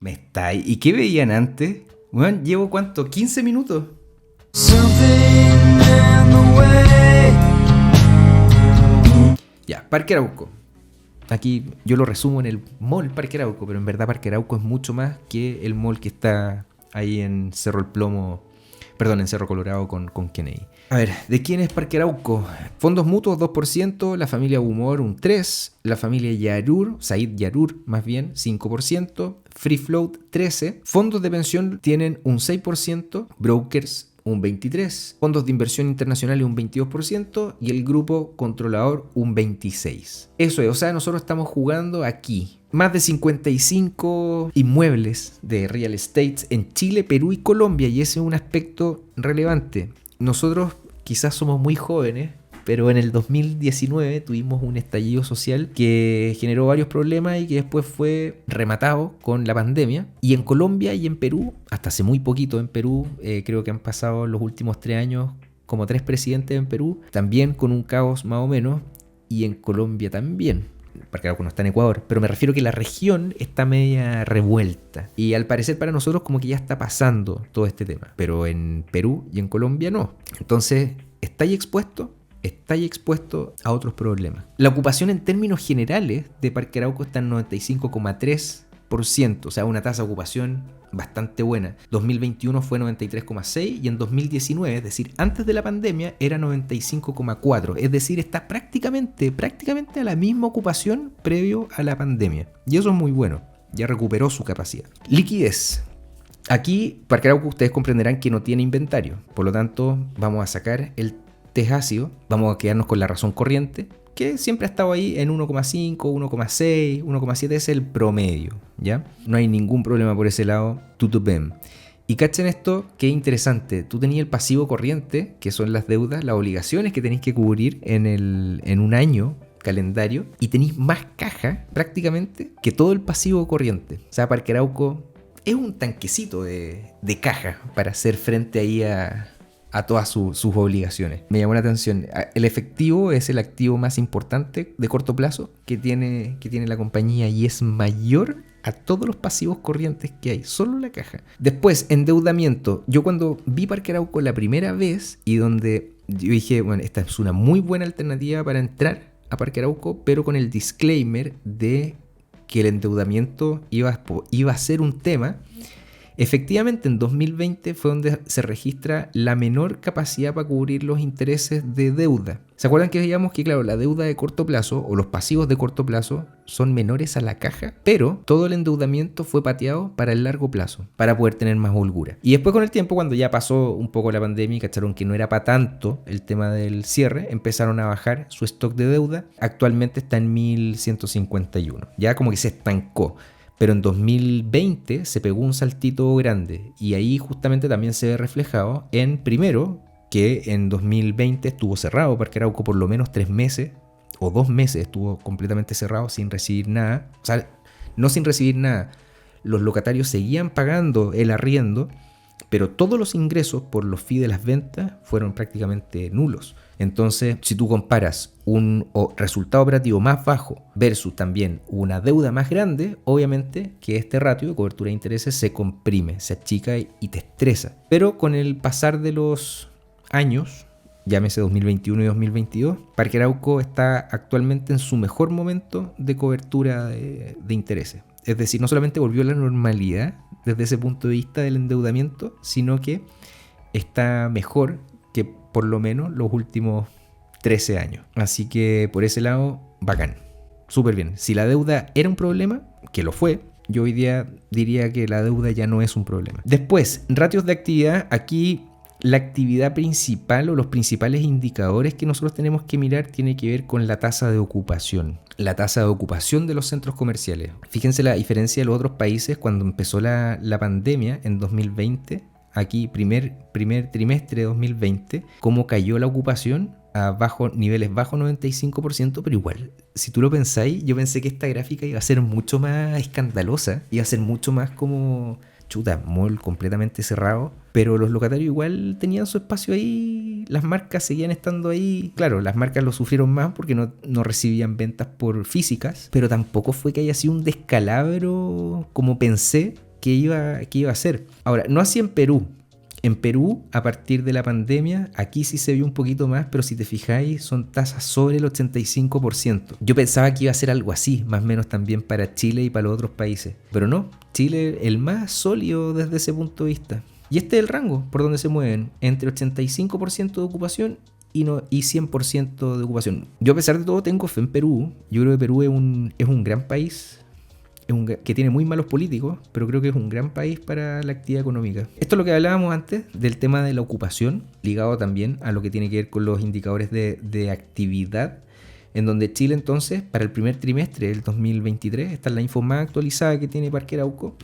Me está ahí. ¿Y qué veían antes? Bueno, llevo ¿cuánto? 15 minutos. Ya, Parque Arauco. Aquí yo lo resumo en el mall Parque Arauco, pero en verdad Parque Arauco es mucho más que el mall que está ahí en Cerro El Plomo, perdón, en Cerro Colorado con Kennedy. A ver, ¿de quién es Parque Arauco? Fondos mutuos 2%, la familia Humor un 3%, la familia Yarur, Said Yarur más bien 5%, Free Float 13%, fondos de pensión tienen un 6%, brokers un 23%, fondos de inversión internacionales un 22% y el grupo controlador un 26%. Eso es, o sea, nosotros estamos jugando aquí más de 55 inmuebles de real estate en Chile, Perú y Colombia, y ese es un aspecto relevante. Nosotros quizás somos muy jóvenes, pero en el 2019 tuvimos un estallido social que generó varios problemas y que después fue rematado con la pandemia. Y en Colombia y en Perú, hasta hace muy poquito en Perú, creo que han pasado los últimos 3 años como 3 presidentes en Perú, también con un caos más o menos, y en Colombia también. Porque no está en Ecuador, pero me refiero que la región está media revuelta. Y al parecer para nosotros como que ya está pasando todo este tema. Pero en Perú y en Colombia no. Entonces, ¿está ahí expuesto a otros problemas? La ocupación en términos generales de Parque Arauco está en 95,3%, o sea, una tasa de ocupación bastante buena. 2021 fue 93,6% y en 2019, es decir, antes de la pandemia, era 95,4%. Es decir, está prácticamente a la misma ocupación previo a la pandemia. Y eso es muy bueno, ya recuperó su capacidad. Liquidez. Aquí, Parque Arauco, ustedes comprenderán que no tiene inventario, por lo tanto, vamos a sacar el test ácido, vamos a quedarnos con la razón corriente, que siempre ha estado ahí en 1,5, 1,6, 1,7, es el promedio, ¿ya? No hay ningún problema por ese lado, tutupem. Y cachen esto, qué interesante, tú tenías el pasivo corriente, que son las deudas, las obligaciones que tenéis que cubrir en un año calendario, y tenéis más caja prácticamente que todo el pasivo corriente. O sea, Parque Arauco es un tanquecito de caja para hacer frente ahí a todas sus obligaciones. Me llamó la atención. El efectivo es el activo más importante de corto plazo que tiene la compañía y es mayor a todos los pasivos corrientes que hay, solo la caja. Después, endeudamiento. Yo cuando vi Parque Arauco la primera vez y donde yo dije, bueno, esta es una muy buena alternativa para entrar a Parque Arauco, pero con el disclaimer de que el endeudamiento iba a ser un tema. Efectivamente, en 2020 fue donde se registra la menor capacidad para cubrir los intereses de deuda. ¿Se acuerdan que veíamos que, claro, la deuda de corto plazo o los pasivos de corto plazo son menores a la caja? Pero todo el endeudamiento fue pateado para el largo plazo, para poder tener más holgura. Y después con el tiempo, cuando ya pasó un poco la pandemia y cacharon que no era para tanto el tema del cierre, empezaron a bajar su stock de deuda. Actualmente está en 1.151. Ya como que se estancó. Pero en 2020 se pegó un saltito grande y ahí justamente también se ve reflejado en, primero, que en 2020 estuvo cerrado Parque Arauco por lo menos 3 meses o 2 meses estuvo completamente cerrado sin recibir nada. O sea, no sin recibir nada, los locatarios seguían pagando el arriendo, pero todos los ingresos por los fees de las ventas fueron prácticamente nulos. Entonces, si tú comparas un resultado operativo más bajo versus también una deuda más grande, obviamente que este ratio de cobertura de intereses se comprime, se achica y te estresa. Pero con el pasar de los años, llámese 2021 y 2022, Parque Arauco está actualmente en su mejor momento de cobertura de intereses. Es decir, no solamente volvió a la normalidad desde ese punto de vista del endeudamiento, sino que está mejor que por lo menos los últimos 13 años. Así que por ese lado, bacán. Súper bien. Si la deuda era un problema, que lo fue, yo hoy día diría que la deuda ya no es un problema. Después, ratios de actividad. Aquí la actividad principal o los principales indicadores que nosotros tenemos que mirar tiene que ver con la tasa de ocupación. La tasa de ocupación de los centros comerciales. Fíjense la diferencia de los otros países cuando empezó la pandemia en 2020. Aquí, primer trimestre de 2020, cómo cayó la ocupación a niveles bajo 95%, pero igual, si tú lo pensáis, yo pensé que esta gráfica iba a ser mucho más escandalosa, iba a ser mucho más como, mall completamente cerrado, pero los locatarios igual tenían su espacio ahí, las marcas seguían estando ahí. Claro, las marcas lo sufrieron más porque no recibían ventas por físicas, pero tampoco fue que haya sido un descalabro como pensé iba a hacer. Ahora, no así en Perú. En Perú, a partir de la pandemia, aquí sí se vio un poquito más, pero si te fijáis, son tasas sobre el 85%. Yo pensaba que iba a ser algo así, más o menos también para Chile y para los otros países. Pero no, Chile el más sólido desde ese punto de vista. Y este es el rango por donde se mueven, entre 85% de ocupación y 100% de ocupación. Yo a pesar de todo tengo fe en Perú. Yo creo que Perú es un gran país. Que tiene muy malos políticos, pero creo que es un gran país para la actividad económica. Esto es lo que hablábamos antes del tema de la ocupación, ligado también a lo que tiene que ver con los indicadores de actividad, en donde Chile entonces, para el primer trimestre del 2023, esta es la info más actualizada que tiene Parque Arauco.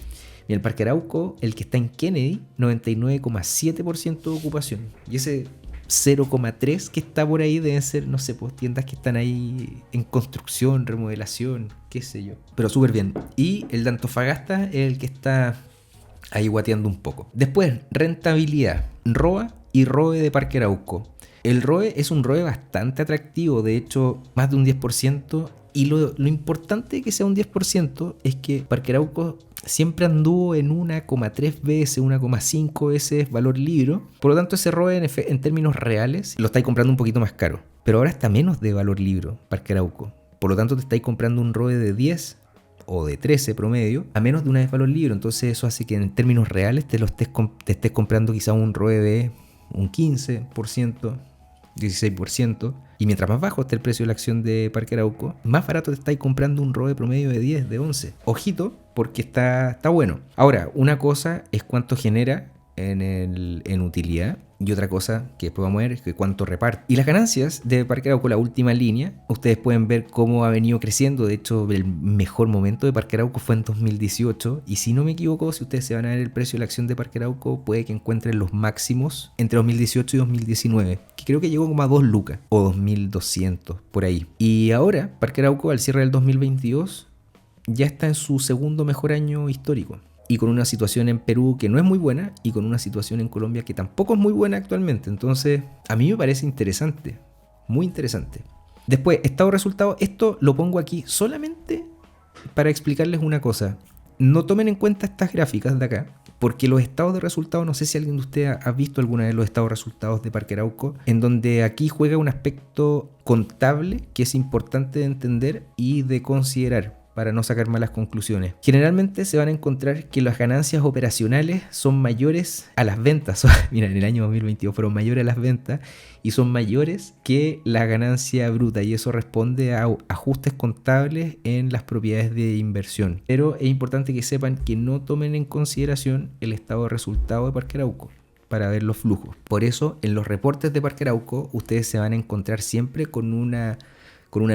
Y el Parque Arauco, el que está en Kennedy, 99,7% de ocupación. Y ese 0,3 que está por ahí deben ser, no sé, pues tiendas que están ahí en construcción, remodelación, qué sé yo. Pero súper bien. Y el de Antofagasta es el que está ahí guateando un poco. Después, rentabilidad, ROA y ROE de Parque Arauco. El ROE es un ROE bastante atractivo, de hecho, más de un 10%. Y lo importante de que sea un 10% es que Parque Arauco siempre anduvo en 1,3 veces, 1,5 veces valor libro. Por lo tanto, ese ROE en términos reales lo estáis comprando un poquito más caro. Pero ahora está menos de valor libro Parque Arauco. Por lo tanto, te estáis comprando un ROE de 10 o de 13 promedio a menos de una vez valor libro. Entonces eso hace que en términos reales te estés comprando quizá un ROE de un 15%. 16%, y mientras más bajo esté el precio de la acción de Parque Arauco, más barato te estáis comprando un ROE promedio de 10, de 11. Ojito, porque está bueno. Ahora, una cosa es cuánto genera en utilidad, y otra cosa que después vamos a ver es que cuánto reparte. Y las ganancias de Parque Arauco, la última línea, ustedes pueden ver cómo ha venido creciendo. De hecho, el mejor momento de Parque Arauco fue en 2018, y si no me equivoco, si ustedes se van a ver el precio de la acción de Parque Arauco, puede que encuentren los máximos entre 2018 y 2019, que creo que llegó como a 2 lucas o 2200 por ahí. Y ahora Parque Arauco, al cierre del 2022, ya está en su segundo mejor año histórico, y con una situación en Perú que no es muy buena, y con una situación en Colombia que tampoco es muy buena actualmente. Entonces, a mí me parece interesante, muy interesante. Después, estado de resultados, esto lo pongo aquí solamente para explicarles una cosa. No tomen en cuenta estas gráficas de acá, porque los estados de resultados, no sé si alguien de ustedes ha visto alguna vez los estados de resultados de Parque Arauco, en donde aquí juega un aspecto contable que es importante de entender y de considerar, para no sacar malas conclusiones. Generalmente se van a encontrar que las ganancias operacionales son mayores a las ventas. Mira, en el año 2022 fueron mayores a las ventas y son mayores que la ganancia bruta, y eso responde a ajustes contables en las propiedades de inversión. Pero es importante que sepan que no tomen en consideración el estado de resultado de Parque Arauco para ver los flujos. Por eso, en los reportes de Parque Arauco, ustedes se van a encontrar siempre con una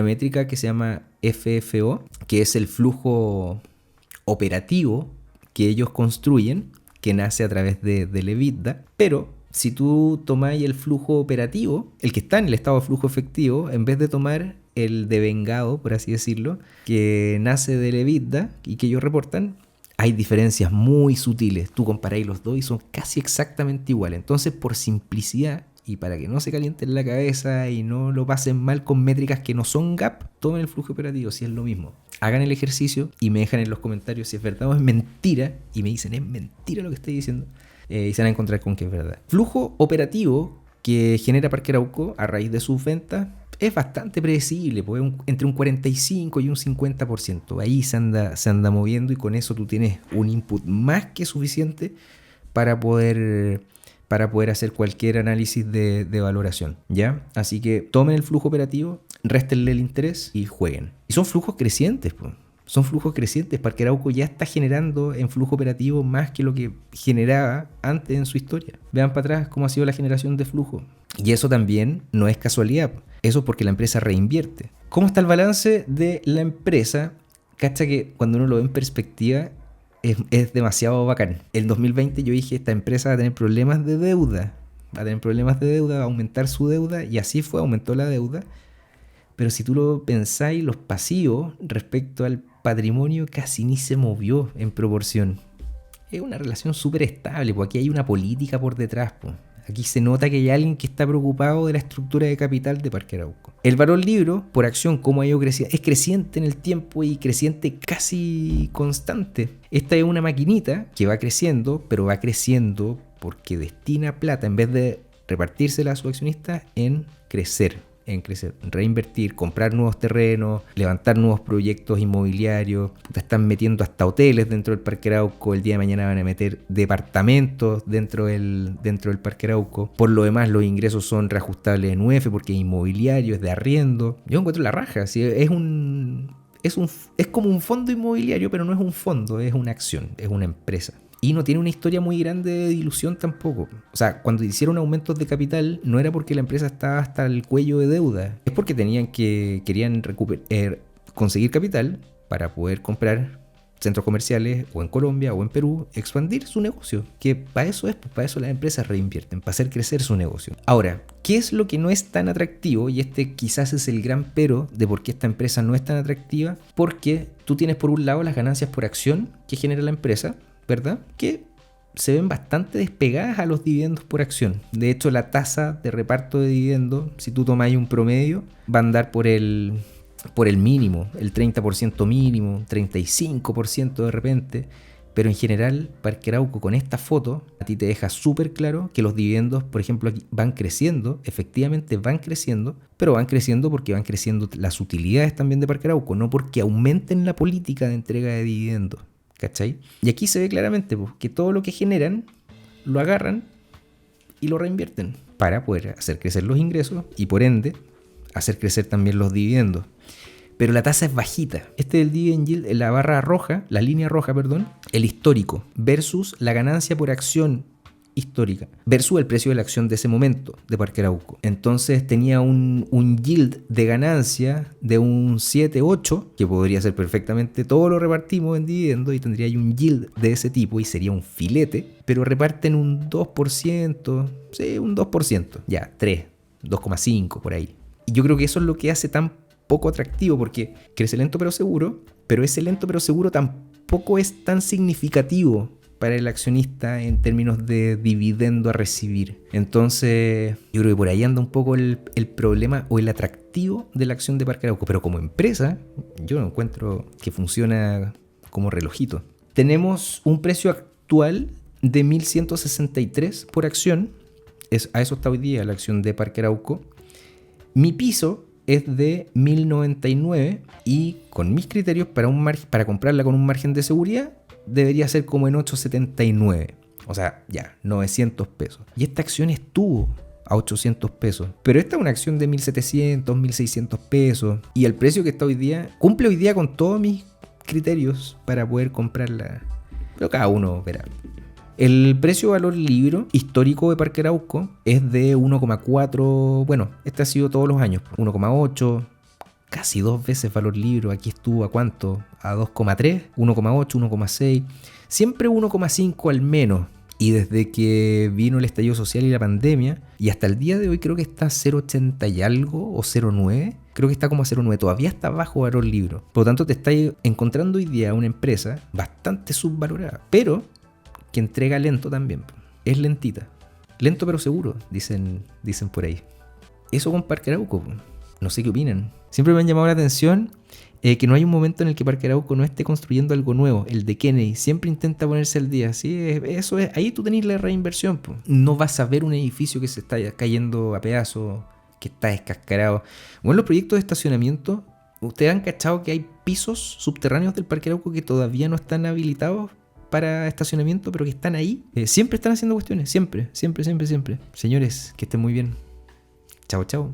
métrica que se llama FFO, que es el flujo operativo que ellos construyen, que nace a través del EBITDA. Pero si tú tomáis el flujo operativo, el que está en el estado de flujo efectivo, en vez de tomar el devengado, por así decirlo, que nace del EBITDA y que ellos reportan, hay diferencias muy sutiles. Tú comparáis los dos y son casi exactamente iguales. Entonces, por simplicidad, y para que no se calienten la cabeza y no lo pasen mal con métricas que no son GAAP, tomen el flujo operativo si es lo mismo. Hagan el ejercicio y me dejan en los comentarios si es verdad o es mentira. Y me dicen, es mentira lo que estoy diciendo. Y se van a encontrar con que es verdad. Flujo operativo que genera Parque Arauco a raíz de sus ventas es bastante predecible, pues entre un 45 y un 50%. Ahí se anda moviendo, y con eso tú tienes un input más que suficiente para poder hacer cualquier análisis de valoración, ¿ya? Así que tomen el flujo operativo, réstenle el interés y jueguen. Y son flujos crecientes, pues. Son flujos crecientes. Parque Arauco ya está generando en flujo operativo más que lo que generaba antes en su historia. Vean para atrás cómo ha sido la generación de flujo. Y eso también no es casualidad. Eso es porque la empresa reinvierte. ¿Cómo está el balance de la empresa? Cacha que cuando uno lo ve en perspectiva, es demasiado bacán. En 2020 yo dije, esta empresa va a tener problemas de deuda. Va a aumentar su deuda, y así fue, aumentó la deuda. Pero si tú lo pensáis, los pasivos respecto al patrimonio casi ni se movió en proporción. es una relación súper estable, pues aquí hay una política por detrás, pues. Aquí se nota que hay alguien que está preocupado de la estructura de capital de Parque Arauco. El valor libro, por acción, como ha ido creciendo, es creciente en el tiempo y creciente casi constante. Esta es una maquinita que va creciendo, pero va creciendo porque destina plata, en vez de repartírsela a sus accionistas, en crecer, reinvertir, comprar nuevos terrenos, levantar nuevos proyectos inmobiliarios. Están metiendo hasta hoteles dentro del Parque Arauco. El día de mañana van a meter departamentos dentro del Parque Arauco. Por lo demás, los ingresos son reajustables en UF porque es inmobiliario, es de arriendo. Yo encuentro la raja. ¿Sí? Es como un fondo inmobiliario, pero no es un fondo, es una acción, es una empresa. Y no tiene una historia muy grande de dilución tampoco. O sea, cuando hicieron aumentos de capital, no era porque la empresa estaba hasta el cuello de deuda. Es porque querían conseguir capital para poder comprar centros comerciales o en Colombia o en Perú, expandir su negocio. Que para eso para eso las empresas reinvierten, para hacer crecer su negocio. Ahora, ¿qué es lo que no es tan atractivo? Y este quizás es el gran pero de por qué esta empresa no es tan atractiva. Porque tú tienes por un lado las ganancias por acción que genera la empresa, ¿verdad? Que se ven bastante despegadas a los dividendos por acción. De hecho, la tasa de reparto de dividendos, si tú tomas un promedio, va a andar por el mínimo, el 30% mínimo, 35% de repente. Pero en general, Parque Arauco con esta foto a ti te deja súper claro que los dividendos, por ejemplo, aquí van creciendo, efectivamente van creciendo, pero van creciendo porque van creciendo las utilidades también de Parque Arauco, no porque aumenten la política de entrega de dividendos. ¿Cachai? Y aquí se ve claramente pues, que todo lo que generan lo agarran y lo reinvierten para poder hacer crecer los ingresos y por ende hacer crecer también los dividendos. Pero la tasa es bajita. Este es el dividend yield, la barra roja, la línea roja, perdón, el histórico versus la ganancia por acción histórica versus el precio de la acción de ese momento de Parque Arauco. Entonces tenía un yield de ganancia de un 7-8, que podría ser perfectamente, todo lo repartimos en dividendos y tendría ahí un yield de ese tipo y sería un filete, pero reparten un 2%, sí, un 2%, ya, 3, 2,5 por ahí. Y yo creo que eso es lo que hace tan poco atractivo porque crece lento pero seguro, pero ese lento pero seguro tampoco es tan significativo para el accionista en términos de dividendo a recibir. Entonces, yo creo que por ahí anda un poco el problema o el atractivo de la acción de Parque Arauco. Pero como empresa, yo encuentro que funciona como relojito. Tenemos un precio actual de 1.163 por acción. A eso está hoy día la acción de Parque Arauco. Mi piso es de 1.099 y con mis criterios para comprarla con un margen de seguridad debería ser como en 8.79. O sea, ya, 900 pesos. Y esta acción estuvo a 800 pesos. Pero esta es una acción de 1.700, 1.600 pesos. Y el precio que está hoy día, cumple hoy día con todos mis criterios para poder comprarla. Pero cada uno verá. El precio valor libro histórico de Parque Arauco es de 1,4. Bueno, este ha sido todos los años. 1,8. Casi 2 veces valor libro. Aquí estuvo a cuánto, a 2,3, 1,8, 1,6, siempre 1,5 al menos. Y desde que vino el estallido social y la pandemia, y hasta el día de hoy creo que está a 0,80 y algo o 0,9, creo que está como a 0,9, todavía está bajo valor libro. Por lo tanto te estás encontrando hoy día una empresa bastante subvalorada, pero que entrega lento también. Es lentita, lento pero seguro, dicen por ahí. Eso con Parque Arauco, no sé qué opinan. Siempre me han llamado la atención que no hay un momento en el que Parque Arauco no esté construyendo algo nuevo. El de Kennedy siempre intenta ponerse al día. ¿Sí? Eso es, ahí tú tenés la reinversión. Po. No vas a ver un edificio que se está cayendo a pedazos, que está descascarado. Bueno, los proyectos de estacionamiento, ustedes han cachado que hay pisos subterráneos del Parque Arauco que todavía no están habilitados para estacionamiento, pero que están ahí. Siempre están haciendo cuestiones, siempre. Señores, que estén muy bien. Chao, chao.